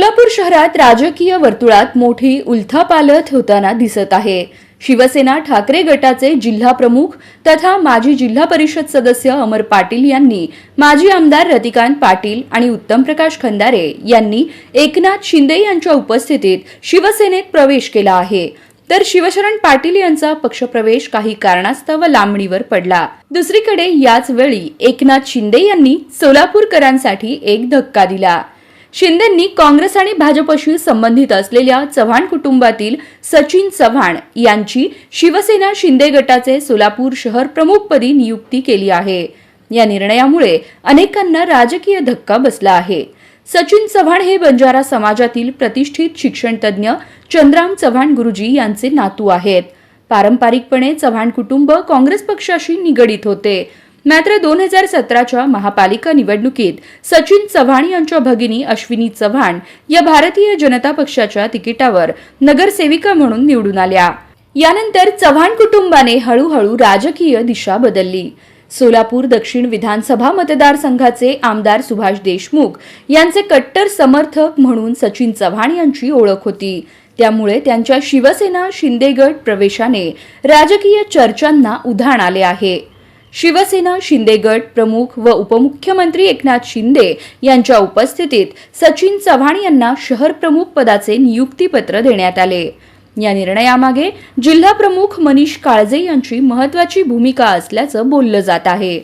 सोलापूर शहरात राजकीय वर्तुळात मोठी उलथापालथ होताना दिसत आहे। शिवसेना ठाकरे गटाचे जिल्हा प्रमुख तथा माजी जिल्हा परिषद सदस्य अमर पाटील यांनी माजी आमदार रतिकांत पाटील आणि उत्तम प्रकाश खंदारे यांनी एकनाथ शिंदे यांच्या उपस्थितीत शिवसेनेत प्रवेश केला आहे। तर शिवशरण पाटील यांचा पक्षप्रवेश काही कारणास्तव लांबणीवर पडला। दुसरीकडे याच वेळी एकनाथ शिंदे यांनी सोलापूरकरांसाठी एक धक्का दिला। शिंदेंनी काँग्रेस आणि भाजपशी संबंधित असलेल्या चव्हाण कुटुंबातील सचिन चव्हाण यांची शिवसेना शिंदे गटाचे सोलापूर शहर प्रमुखपदी नियुक्ती केली आहे। या निर्णयामुळे अनेकांना राजकीय धक्का बसला आहे। सचिन चव्हाण हे बंजारा समाजातील प्रतिष्ठित शिक्षणतज्ञ चंद्राम चव्हाण गुरुजी यांचे नातू आहेत। पारंपरिकपणे चव्हाण कुटुंब काँग्रेस पक्षाशी निगडीत होते। मात्र 2017च्या महापालिका निवडणुकीत सचिन चव्हाण यांच्या भगिनी अश्विनी चव्हाण या भारतीय जनता पक्षाच्या तिकिटावर नगरसेविका म्हणून निवडून आल्या। यानंतर चव्हाण कुटुंबाने हळूहळू राजकीय दिशा बदलली। सोलापूर दक्षिण विधानसभा मतदारसंघाचे आमदार सुभाष देशमुख यांचे कट्टर समर्थक म्हणून सचिन चव्हाण यांची ओळख होती। त्यामुळे त्यांच्या शिवसेना शिंदे गट प्रवेशाने राजकीय चर्चांना उधाण आले आहे। शिवसेना शिंदे गट प्रमुख व उपमुख्यमंत्री एकनाथ शिंदे यांच्या उपस्थितीत सचिन चव्हाण यांना शहर प्रमुख पदाचे नियुक्तीपत्र देण्यात आले। या निर्णयामागे जिल्हा प्रमुख मनीष काळजे यांची महत्त्वाची भूमिका असल्याचं बोललं जात आहे।